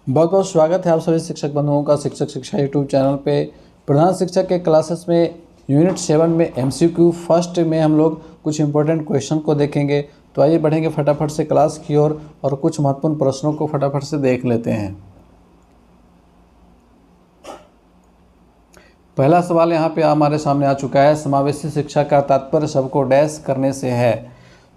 बहुत बहुत स्वागत है आप सभी शिक्षक बंधुओं का शिक्षक शिक्षा यूट्यूब चैनल पे। प्रधान शिक्षक के क्लासेस में यूनिट 7 में MCQ फर्स्ट में हम लोग कुछ इंपॉर्टेंट क्वेश्चन को देखेंगे। तो आइए बढ़ेंगे फटाफट से क्लास की ओर और कुछ महत्वपूर्ण प्रश्नों को फटाफट से देख लेते हैं। पहला सवाल यहाँ पे हमारे सामने आ चुका है। समावेशी शिक्षा का तात्पर्य सबको डैश करने से है,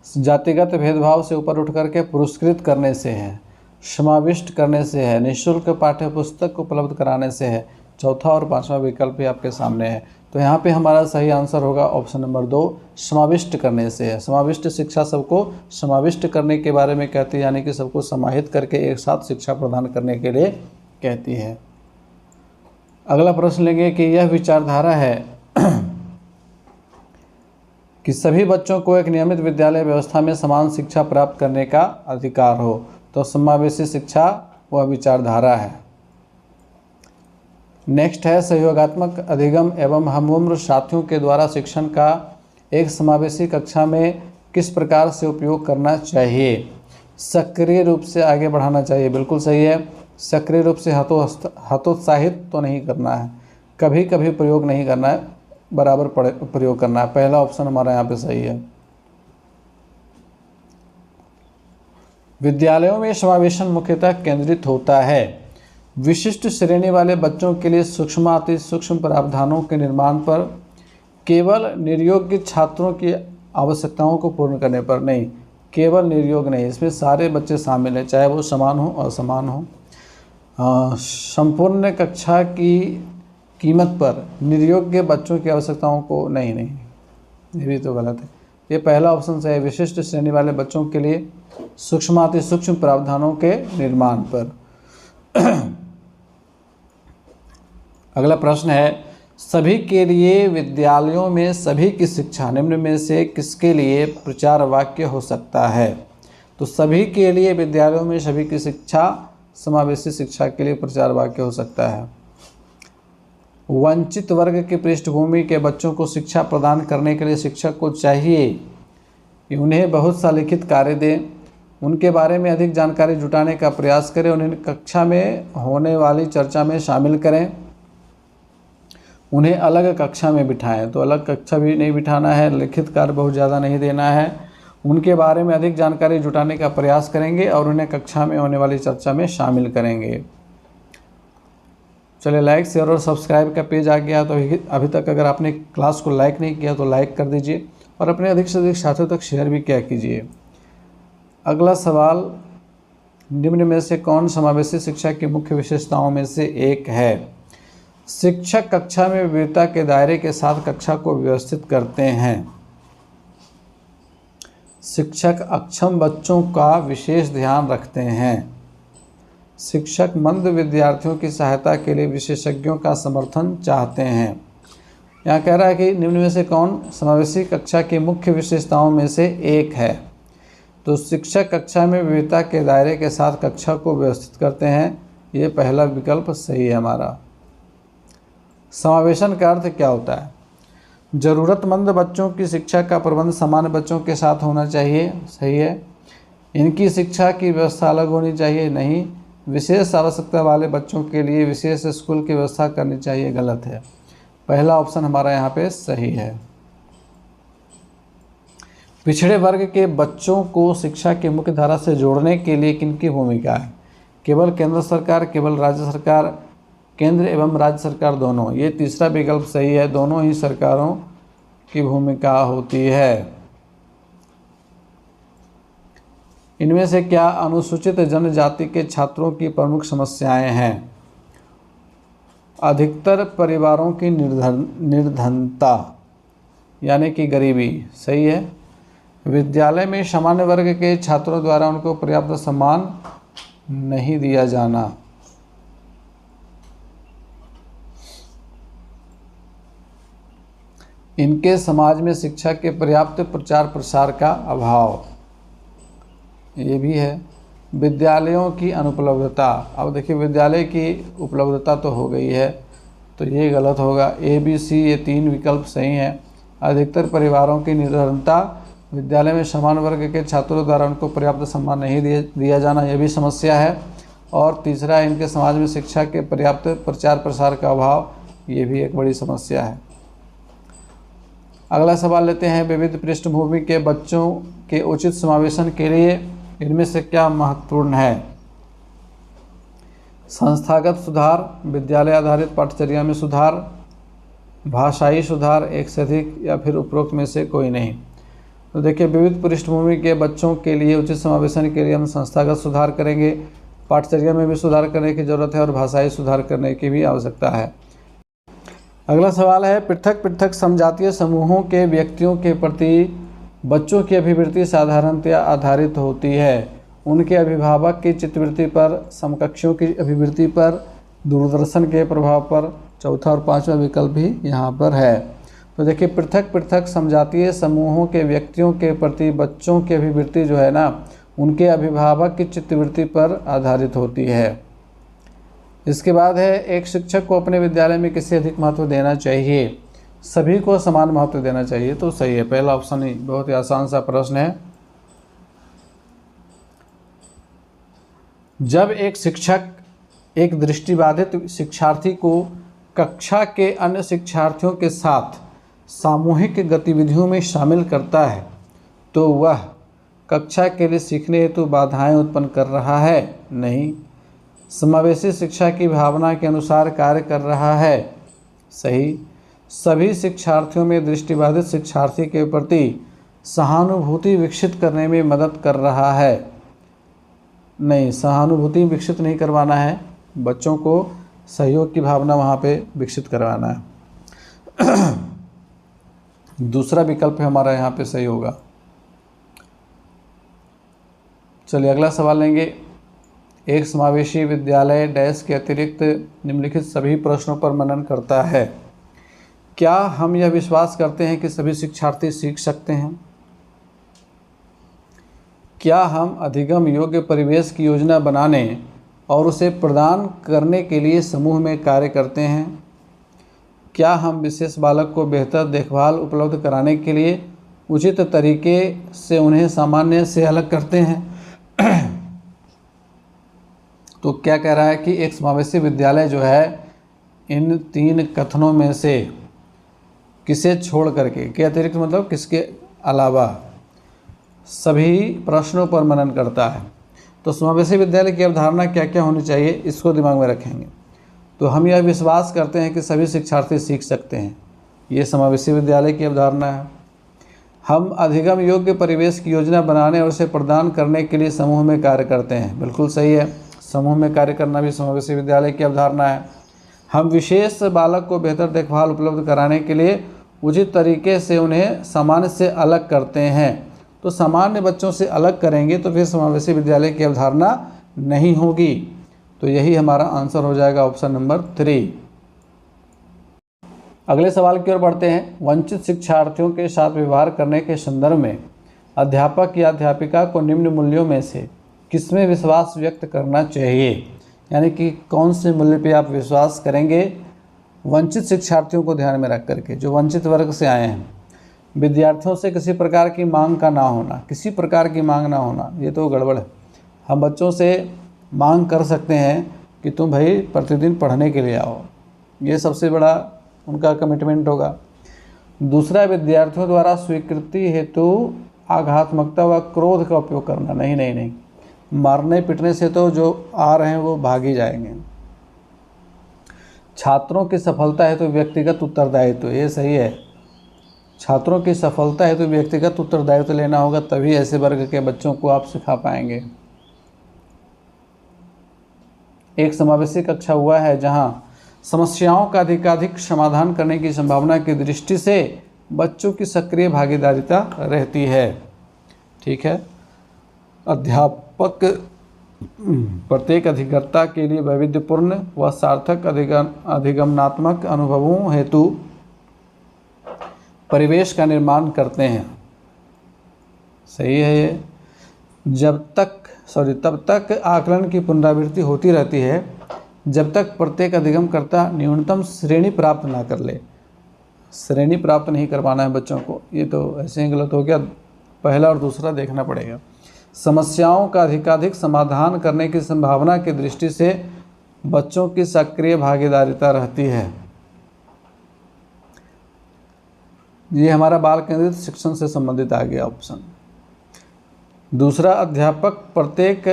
जातिगत भेदभाव से ऊपर उठ करके पुरस्कृत करने से है, समाविष्ट करने से है, निःशुल्क पाठ्य पुस्तक उपलब्ध कराने से है। चौथा और पांचवा विकल्प भी आपके सामने है। तो यहाँ पे हमारा सही आंसर होगा ऑप्शन नंबर 2, समाविष्ट करने से है। समाविष्ट शिक्षा सबको समाविष्ट करने के बारे में कहती है, यानी कि सबको समाहित करके एक साथ शिक्षा प्रदान करने के लिए कहती है। अगला प्रश्न लेंगे कि यह विचारधारा है कि सभी बच्चों को एक नियमित विद्यालय व्यवस्था में समान शिक्षा प्राप्त करने का अधिकार हो। तो समावेशी शिक्षा वह विचारधारा है। नेक्स्ट है सहयोगात्मक अधिगम एवं हमउम्र साथियों के द्वारा शिक्षण का एक समावेशी कक्षा में किस प्रकार से उपयोग करना चाहिए। सक्रिय रूप से आगे बढ़ाना चाहिए, बिल्कुल सही है। सक्रिय रूप से हतोत्साहित तो नहीं करना है, कभी कभी प्रयोग नहीं करना है, बराबर प्रयोग करना है। पहला ऑप्शन हमारा यहाँ पे सही है। विद्यालयों में समावेशन मुख्यतः केंद्रित होता है विशिष्ट श्रेणी वाले बच्चों के लिए सूक्ष्म अति सूक्ष्म प्रावधानों के निर्माण पर, केवल निर्योग्य छात्रों की आवश्यकताओं को पूर्ण करने पर। नहीं, केवल निर्योग नहीं, इसमें सारे बच्चे शामिल हैं, चाहे वो समान हो असमान हो। संपूर्ण कक्षा की कीमत पर निर्योग्य बच्चों की आवश्यकताओं को नहीं, ये भी तो गलत है। ये पहला ऑप्शन सही है, विशिष्ट श्रेणी वाले बच्चों के लिए सूक्ष्म अति सूक्ष्म प्रावधानों के निर्माण पर। अगला प्रश्न है, सभी के लिए विद्यालयों में सभी की शिक्षा निम्न में से किसके लिए प्रचार वाक्य हो सकता है। तो सभी के लिए विद्यालयों में सभी की शिक्षा समावेशी शिक्षा के लिए प्रचार वाक्य हो सकता है। वंचित वर्ग की पृष्ठभूमि के बच्चों को शिक्षा प्रदान करने के लिए शिक्षक को चाहिए कि उन्हें बहुत सा लिखित कार्य दें, उनके बारे में अधिक जानकारी जुटाने का प्रयास करें, उन्हें कक्षा में होने वाली चर्चा में शामिल करें, उन्हें अलग कक्षा में बिठाएं। तो अलग कक्षा भी नहीं बिठाना है, लिखित कार्य बहुत ज़्यादा नहीं देना है, उनके बारे में अधिक जानकारी जुटाने का प्रयास करेंगे और उन्हें कक्षा में होने वाली चर्चा में शामिल करेंगे। चलिए, लाइक शेयर और सब्सक्राइब का पेज आ गया, तो अभी तक अगर आपने क्लास को लाइक नहीं किया तो लाइक कर दीजिए और अपने अधिक से अधिक साथियों तक शेयर भी क्या कीजिए। अगला सवाल, निम्न में से कौन समावेशी शिक्षा की मुख्य विशेषताओं में से एक है। शिक्षक कक्षा में विविधता के दायरे के साथ कक्षा को व्यवस्थित करते हैं। शिक्षक अक्षम बच्चों का विशेष ध्यान रखते हैं। शिक्षक मंद विद्यार्थियों की सहायता के लिए विशेषज्ञों का समर्थन चाहते हैं। यहाँ कह रहा है कि निम्न में से कौन समावेशी कक्षा की मुख्य विशेषताओं में से एक है। तो शिक्षक कक्षा में विविधता के दायरे के साथ कक्षा को व्यवस्थित करते हैं, ये पहला विकल्प सही है हमारा। समावेशन का अर्थ क्या होता है। ज़रूरतमंद बच्चों की शिक्षा का प्रबंध सामान्य बच्चों के साथ होना चाहिए, सही है। इनकी शिक्षा की व्यवस्था अलग होनी चाहिए, नहीं। विशेष आवश्यकता वाले बच्चों के लिए विशेष स्कूल की व्यवस्था करनी चाहिए, गलत है। पहला ऑप्शन हमारा यहाँ पे सही है। पिछड़े वर्ग के बच्चों को शिक्षा की मुख्य धारा से जोड़ने के लिए किनकी भूमिका है। केवल केंद्र सरकार, केवल राज्य सरकार, केंद्र एवं राज्य सरकार दोनों। ये तीसरा विकल्प सही है, दोनों ही सरकारों की भूमिका होती है। इनमें से क्या अनुसूचित जनजाति के छात्रों की प्रमुख समस्याएं हैं। अधिकतर परिवारों की निर्धनता यानी कि गरीबी, सही है। विद्यालय में सामान्य वर्ग के छात्रों द्वारा उनको पर्याप्त सम्मान नहीं दिया जाना। इनके समाज में शिक्षा के पर्याप्त प्रचार प्रसार का अभाव, ये भी है। विद्यालयों की अनुपलब्धता, अब देखिए विद्यालय की उपलब्धता तो हो गई है, तो ये गलत होगा। ए बी सी ये तीन विकल्प सही हैं। अधिकतर परिवारों की निर्धनता, विद्यालय में समान वर्ग के छात्रों द्वारा उनको पर्याप्त सम्मान नहीं दिया जाना, यह भी समस्या है। और तीसरा है इनके समाज में शिक्षा के पर्याप्त प्रचार प्रसार का अभाव, ये भी एक बड़ी समस्या है। अगला सवाल लेते हैं, विविध पृष्ठभूमि के बच्चों के उचित समावेशन के लिए इनमें से क्या महत्वपूर्ण है? संस्थागत सुधार, विद्यालय आधारित पाठ्यचर्या में सुधार, भाषाई सुधार, एक से अधिक, या फिर उपरोक्त में से कोई नहीं। तो देखिए, विविध पृष्ठभूमि के बच्चों के लिए उचित समावेशन के लिए हम संस्थागत सुधार करेंगे, पाठ्यचर्या में भी सुधार करने की ज़रूरत है और भाषाई सुधार करने की भी आवश्यकता है। अगला सवाल है, पृथक पृथक समजातीय समूहों के व्यक्तियों के प्रति बच्चों की अभिवृत्ति साधारणतया आधारित होती है उनके अभिभावक की चित्तवृत्ति पर, समकक्षों की अभिवृत्ति पर, दूरदर्शन के प्रभाव पर। चौथा और पांचवा विकल्प भी यहाँ पर है। तो देखिए, पृथक पृथक समजातीय समूहों के व्यक्तियों के प्रति बच्चों की अभिवृत्ति जो है ना, उनके अभिभावक की चित्तवृत्ति पर आधारित होती है। इसके बाद है, एक शिक्षक को अपने विद्यालय में किसे अधिक महत्व देना चाहिए? सभी को समान महत्व देना चाहिए, तो सही है, पहला ऑप्शन ही। बहुत ही आसान सा प्रश्न है। जब एक शिक्षक एक दृष्टिबाधित शिक्षार्थी को कक्षा के अन्य शिक्षार्थियों के साथ सामूहिक गतिविधियों में शामिल करता है तो वह कक्षा के लिए सीखने हेतु बाधाएं उत्पन्न कर रहा है? नहीं। समावेशी शिक्षा की भावना के अनुसार कार्य कर रहा है? सही। सभी शिक्षार्थियों में दृष्टिबाधित शिक्षार्थी के प्रति सहानुभूति विकसित करने में मदद कर रहा है? नहीं, सहानुभूति विकसित नहीं करवाना है, बच्चों को सहयोग की भावना वहाँ पे विकसित करवाना है। दूसरा विकल्प है हमारा यहाँ पे सही होगा। चलिए अगला सवाल लेंगे। एक समावेशी विद्यालय डैश के अतिरिक्त निम्नलिखित सभी प्रश्नों पर मनन करता है। क्या हम यह विश्वास करते हैं कि सभी शिक्षार्थी सीख सकते हैं? क्या हम अधिगम योग्य परिवेश की योजना बनाने और उसे प्रदान करने के लिए समूह में कार्य करते हैं? क्या हम विशेष बालक को बेहतर देखभाल उपलब्ध कराने के लिए उचित तरीके से उन्हें सामान्य से अलग करते हैं? तो क्या कह रहा है कि एक समावेशी विद्यालय जो है इन तीन कथनों में से किसे छोड़ करके, के अतिरिक्त मतलब किसके अलावा, सभी प्रश्नों पर मनन करता है। तो समावेशी विद्यालय की अवधारणा क्या क्या होनी चाहिए, इसको दिमाग में रखेंगे। तो हम यह विश्वास करते हैं कि सभी शिक्षार्थी सीख सकते हैं, ये समावेशी विद्यालय की अवधारणा है। हम अधिगम योग्य परिवेश की योजना बनाने और उसे प्रदान करने के लिए समूह में कार्य करते हैं, बिल्कुल सही है, समूह में कार्य करना भी समावेशी विद्यालय की अवधारणा है। हम विशेष बालक को बेहतर देखभाल उपलब्ध कराने के लिए उचित तरीके से उन्हें सामान्य से अलग करते हैं। तो सामान्य बच्चों से अलग करेंगे तो फिर समावेशी विद्यालय की अवधारणा नहीं होगी। तो यही हमारा आंसर हो जाएगा, ऑप्शन नंबर 3। अगले सवाल की ओर बढ़ते हैं। वंचित शिक्षार्थियों के साथ व्यवहार करने के संदर्भ में अध्यापक या अध्यापिका को निम्न मूल्यों में से किसमें विश्वास व्यक्त करना चाहिए? यानी कि कौन से मूल्य पे आप विश्वास करेंगे वंचित शिक्षार्थियों को ध्यान में रख करके, जो वंचित वर्ग से आए हैं। विद्यार्थियों से किसी प्रकार की मांग का ना होना, किसी प्रकार की मांग ना होना, ये तो गड़बड़ है। हम बच्चों से मांग कर सकते हैं कि तुम भाई प्रतिदिन पढ़ने के लिए आओ, ये सबसे बड़ा उनका कमिटमेंट होगा। दूसरा, विद्यार्थियों द्वारा स्वीकृति हेतु आघात्मकता व क्रोध का उपयोग करना, नहीं नहीं नहीं, मारने पीटने से तो जो आ रहे हैं वो भाग ही जाएंगे। छात्रों की सफलता है तो व्यक्तिगत उत्तरदायित्व, ये सही है, छात्रों की सफलता है तो व्यक्तिगत उत्तरदायित्व लेना होगा, तभी ऐसे वर्ग के बच्चों को आप सिखा पाएंगे। एक समावेशी कक्षा हुआ है जहां समस्याओं का अधिकाधिक समाधान करने की संभावना की दृष्टि से बच्चों की सक्रिय भागीदारिता रहती है। ठीक है, अध्यापक प्रत्येक अधिगर्ता के लिए वैविध्यपूर्ण व सार्थक अधिगमनात्मक अनुभवों हेतु परिवेश का निर्माण करते हैं। सही है ये। तब तक आकलन की पुनरावृत्ति होती रहती है जब तक प्रत्येक अधिगमकर्ता न्यूनतम श्रेणी प्राप्त ना कर ले। श्रेणी प्राप्त नहीं करवाना है बच्चों को, ये तो ऐसे ही गलत हो गया, पहला और दूसरा देखना पड़ेगा। समस्याओं का अधिकाधिक समाधान करने की संभावना की दृष्टि से बच्चों की सक्रिय भागीदारिता रहती है। ये हमारा बाल केंद्रित शिक्षण से संबंधित आ गया ऑप्शन। दूसरा, अध्यापक प्रत्येक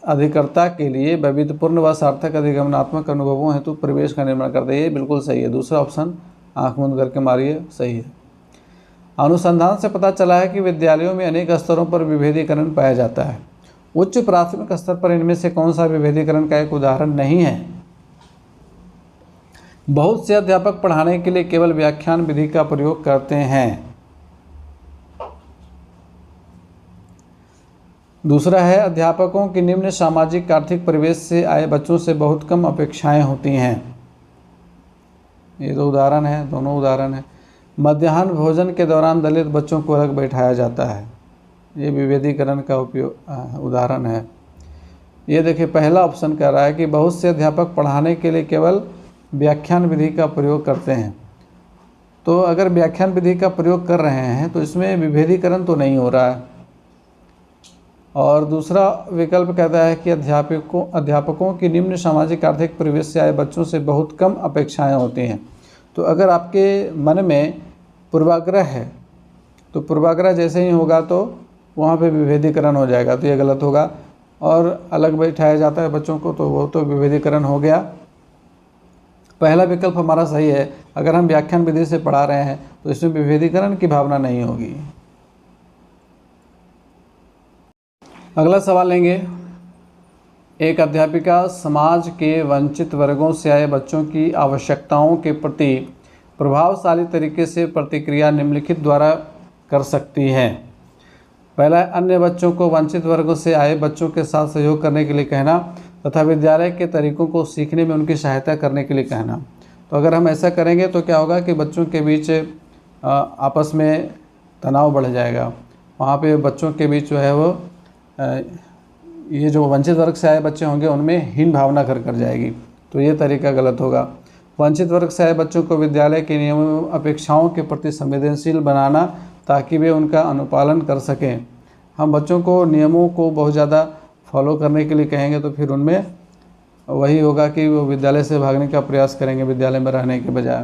अधिकर्ता के लिए वैविध्यपूर्ण व सार्थक अधिगमनात्मक अनुभवों हेतु परिवेश का निर्माण करते हैं। ये बिल्कुल सही है, दूसरा ऑप्शन आंख बंद करके मारिए, सही है। अनुसंधान से पता चला है कि विद्यालयों में अनेक स्तरों पर विभेदीकरण पाया जाता है। उच्च प्राथमिक स्तर पर इनमें से कौन सा विभेदीकरण का एक उदाहरण नहीं है? बहुत से अध्यापक पढ़ाने के लिए केवल व्याख्यान विधि का प्रयोग करते हैं। दूसरा है, अध्यापकों की निम्न सामाजिक आर्थिक परिवेश से आए बच्चों से बहुत कम अपेक्षाएं होती हैं। ये दो उदाहरण है, दोनों उदाहरण है। मध्याह्न भोजन के दौरान दलित बच्चों को अलग बैठाया जाता है, ये विभेदीकरण का उदाहरण है। ये देखिए, पहला ऑप्शन कह रहा है कि बहुत से अध्यापक पढ़ाने के लिए केवल व्याख्यान विधि का प्रयोग करते हैं। तो अगर व्याख्यान विधि का प्रयोग कर रहे हैं तो इसमें विभेदीकरण तो नहीं हो रहा है। और दूसरा विकल्प कहता है कि अध्यापकों की निम्न सामाजिक आर्थिक परिवेश से आए बच्चों से बहुत कम अपेक्षाएं होती हैं। तो अगर आपके मन में पूर्वाग्रह है तो पूर्वाग्रह जैसे ही होगा तो वहाँ पे विभेदीकरण हो जाएगा, तो ये गलत होगा। और अलग बैठाया जाता है बच्चों को, तो वो तो विभेदीकरण हो गया। पहला विकल्प हमारा सही है, अगर हम व्याख्यान विधि से पढ़ा रहे हैं तो इसमें विभेदीकरण की भावना नहीं होगी। अगला सवाल लेंगे। एक अध्यापिका समाज के वंचित वर्गों से आए बच्चों की आवश्यकताओं के प्रति प्रभावशाली तरीके से प्रतिक्रिया निम्नलिखित द्वारा कर सकती है। पहला, अन्य बच्चों को वंचित वर्गों से आए बच्चों के साथ सहयोग करने के लिए कहना तथा विद्यालय के तरीकों को सीखने में उनकी सहायता करने के लिए कहना। तो अगर हम ऐसा करेंगे तो क्या होगा कि बच्चों के बीच आपस में तनाव बढ़ जाएगा। वहाँ पे बच्चों के बीच जो है वो ये जो वंचित वर्ग से आए बच्चे होंगे उनमें हीन भावना घर कर जाएगी, तो ये तरीका गलत होगा। वंचित वर्ग से आए बच्चों को विद्यालय के नियमों अपेक्षाओं के प्रति संवेदनशील बनाना ताकि वे उनका अनुपालन कर सकें। हम बच्चों को नियमों को बहुत ज़्यादा फॉलो करने के लिए कहेंगे तो फिर उनमें वही होगा कि वो विद्यालय से भागने का प्रयास करेंगे विद्यालय में रहने के बजाय।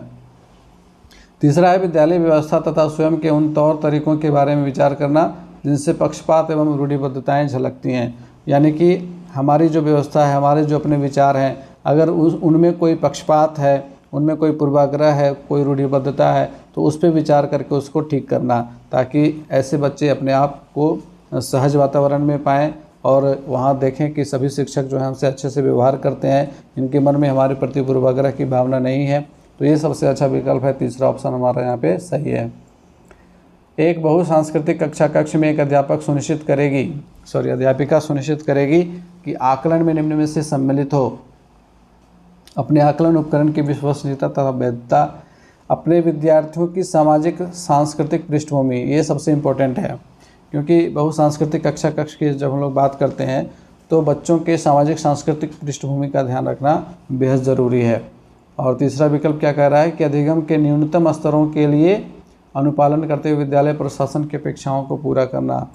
तीसरा है, विद्यालय व्यवस्था तथा स्वयं के उन तौर तरीकों के बारे में विचार करना जिनसे पक्षपात एवं रूढ़िबद्धताएं झलकती हैं। यानी कि हमारी जो व्यवस्था है, हमारे जो अपने विचार हैं, अगर उनमें कोई पक्षपात है, उनमें कोई पूर्वाग्रह है, कोई रूढ़िबद्धता है, तो उस पर विचार करके उसको ठीक करना, ताकि ऐसे बच्चे अपने आप को सहज वातावरण में पाएँ और वहाँ देखें कि सभी शिक्षक जो हैं हमसे अच्छे से व्यवहार करते हैं, इनके मन में हमारे प्रति पूर्वाग्रह की भावना नहीं है। तो ये सबसे अच्छा विकल्प है, तीसरा ऑप्शन हमारा यहाँ पे सही है। एक बहुसांस्कृतिक कक्षा कक्ष में एक अध्यापिका सुनिश्चित करेगी कि आकलन में निम्न में से सम्मिलित हो। अपने आकलन उपकरण की विश्वसनीयता तथा वैधता, अपने विद्यार्थियों की सामाजिक सांस्कृतिक पृष्ठभूमि, ये सबसे इम्पोर्टेंट है, क्योंकि बहुसांस्कृतिक कक्षा कक्ष की जब हम लोग बात करते हैं तो बच्चों के सामाजिक सांस्कृतिक पृष्ठभूमि का ध्यान रखना बेहद ज़रूरी है। और तीसरा विकल्प क्या कह रहा है कि अधिगम के न्यूनतम स्तरों के लिए अनुपालन करते हुए विद्यालय प्रशासन की अपेक्षाओं को पूरा करना।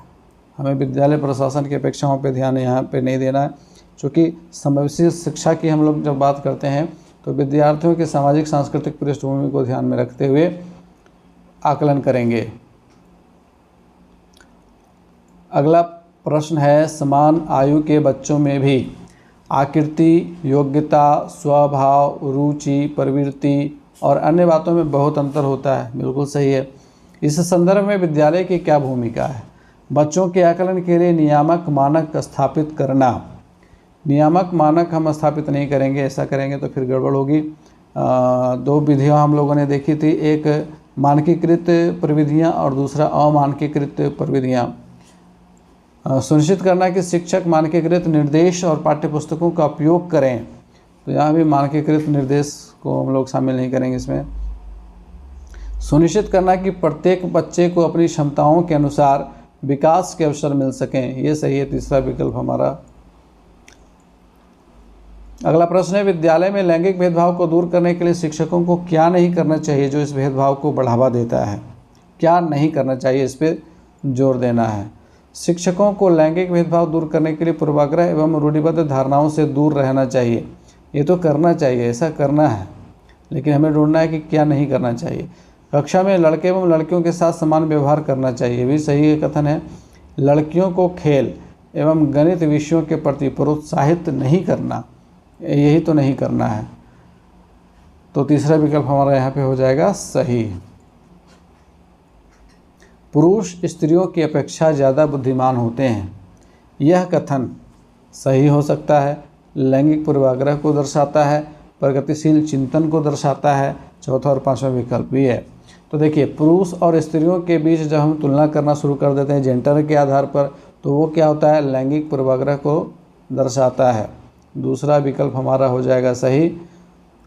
हमें विद्यालय प्रशासन की अपेक्षाओं पर ध्यान यहाँ पे नहीं देना है, चूँकि समावेशी शिक्षा की हम लोग जब बात करते हैं तो विद्यार्थियों के सामाजिक सांस्कृतिक पृष्ठभूमि को ध्यान में रखते हुए आकलन करेंगे। अगला प्रश्न है, समान आयु के बच्चों में भी आकृति, योग्यता, स्वभाव, रुचि, प्रवृत्ति और अन्य बातों में बहुत अंतर होता है। बिल्कुल सही है। इस संदर्भ में विद्यालय की क्या भूमिका है? बच्चों के आकलन के लिए नियामक मानक स्थापित करना। नियामक मानक हम स्थापित नहीं करेंगे, ऐसा करेंगे तो फिर गड़बड़ होगी। दो विधियां हम लोगों ने देखी थी, एक मानकीकृत प्रविधियां और दूसरा अमानकीकृत प्रविधियां। सुनिश्चित करना कि शिक्षक मानकीकृत निर्देश और पाठ्यपुस्तकों का उपयोग करें, तो यहाँ भी मानकीकृत निर्देश को हम लोग शामिल नहीं करेंगे इसमें। सुनिश्चित करना कि प्रत्येक बच्चे को अपनी क्षमताओं के अनुसार विकास के अवसर मिल सकें, ये सही है, तीसरा विकल्प हमारा। अगला प्रश्न है, विद्यालय में लैंगिक भेदभाव को दूर करने के लिए शिक्षकों को क्या नहीं करना चाहिए जो इस भेदभाव को बढ़ावा देता है? क्या नहीं करना चाहिए, इस पर जोर देना है। शिक्षकों को लैंगिक भेदभाव दूर करने के लिए पूर्वाग्रह एवं रूढ़िबद्ध धारणाओं से दूर रहना चाहिए। ये तो करना चाहिए, ऐसा करना है, लेकिन हमें ढूंढना है कि क्या नहीं करना चाहिए। कक्षा में लड़के एवं लड़कियों के साथ समान व्यवहार करना चाहिए, ये भी सही कथन है। लड़कियों को खेल एवं गणित विषयों के प्रति प्रोत्साहित नहीं करना, यही तो नहीं करना है। तो तीसरा विकल्प हमारा यहाँ पे हो जाएगा सही। पुरुष स्त्रियों की अपेक्षा ज़्यादा बुद्धिमान होते हैं, यह कथन सही हो सकता है। लैंगिक पूर्वाग्रह को दर्शाता है, प्रगतिशील चिंतन को दर्शाता है। चौथा और पांचवा विकल्प भी है। तो देखिए, पुरुष और स्त्रियों के बीच जब हम तुलना करना शुरू कर देते हैं जेंडर के आधार पर, तो वो क्या होता है, लैंगिक पूर्वाग्रह को दर्शाता है। दूसरा विकल्प हमारा हो जाएगा सही।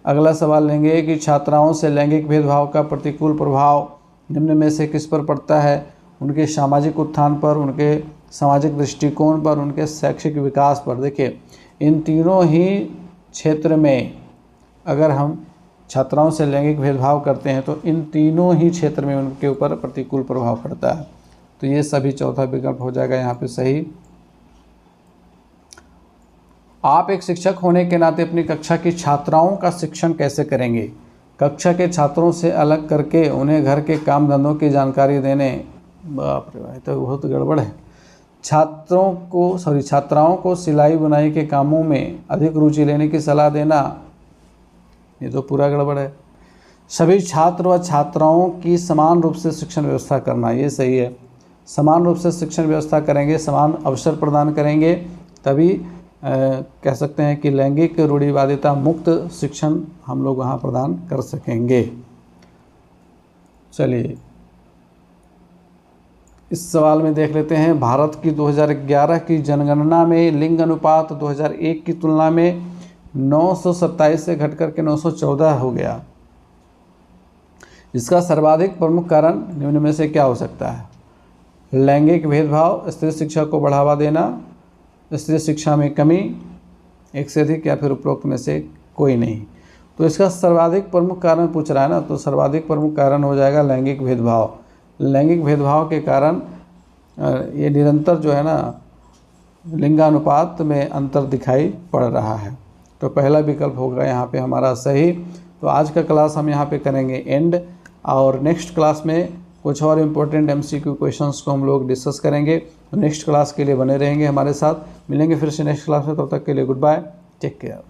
अगला सवाल लेंगे कि छात्राओं से लैंगिक भेदभाव का प्रतिकूल प्रभाव निम्न में से किस पर पड़ता है। उनके सामाजिक उत्थान पर, उनके सामाजिक दृष्टिकोण पर, उनके शैक्षिक विकास पर। देखिए, इन तीनों ही क्षेत्र में अगर हम छात्राओं से लैंगिक भेदभाव करते हैं तो इन तीनों ही क्षेत्र में उनके ऊपर प्रतिकूल प्रभाव पड़ता है। तो ये सभी चौथा विकल्प हो जाएगा यहाँ पे सही। आप एक शिक्षक होने के नाते अपनी कक्षा की छात्राओं का शिक्षण कैसे करेंगे। कक्षा के छात्रों से अलग करके उन्हें घर के काम धंधों की जानकारी देने, बाप रे भाई, तो बहुत गड़बड़ है। छात्राओं को सिलाई बुनाई के कामों में अधिक रुचि लेने की सलाह देना, ये तो पूरा गड़बड़ है। सभी छात्र व छात्राओं की समान रूप से शिक्षण व्यवस्था करना, ये सही है। समान रूप से शिक्षण व्यवस्था करेंगे, समान अवसर प्रदान करेंगे, तभी कह सकते हैं कि लैंगिक रूढ़िवादिता मुक्त शिक्षण हम लोग वहाँ प्रदान कर सकेंगे। चलिए इस सवाल में देख लेते हैं। भारत की 2011 की जनगणना में लिंग अनुपात 2001 की तुलना में 927 से घटकर के 914 हो गया। इसका सर्वाधिक प्रमुख कारण निम्न में से क्या हो सकता है। लैंगिक भेदभाव, स्त्री शिक्षा को बढ़ावा देना, स्त्री शिक्षा में कमी, एक से अधिक, या फिर उपरोक्त में से कोई नहीं। तो इसका सर्वाधिक प्रमुख कारण पूछ रहा है ना, तो सर्वाधिक प्रमुख कारण हो जाएगा लैंगिक भेदभाव। लैंगिक भेदभाव के कारण ये निरंतर जो है ना लिंगानुपात में अंतर दिखाई पड़ रहा है। तो पहला विकल्प होगा यहाँ पे हमारा सही। तो आज का क्लास हम यहाँ पे करेंगे एंड, और नेक्स्ट क्लास में कुछ और इम्पोर्टेंट MCQ क्वेश्चंस को हम लोग डिस्कस करेंगे। तो नेक्स्ट क्लास के लिए बने रहेंगे हमारे साथ। मिलेंगे फिर से नेक्स्ट क्लास में, तब तक के लिए गुड बाय, टेक केयर।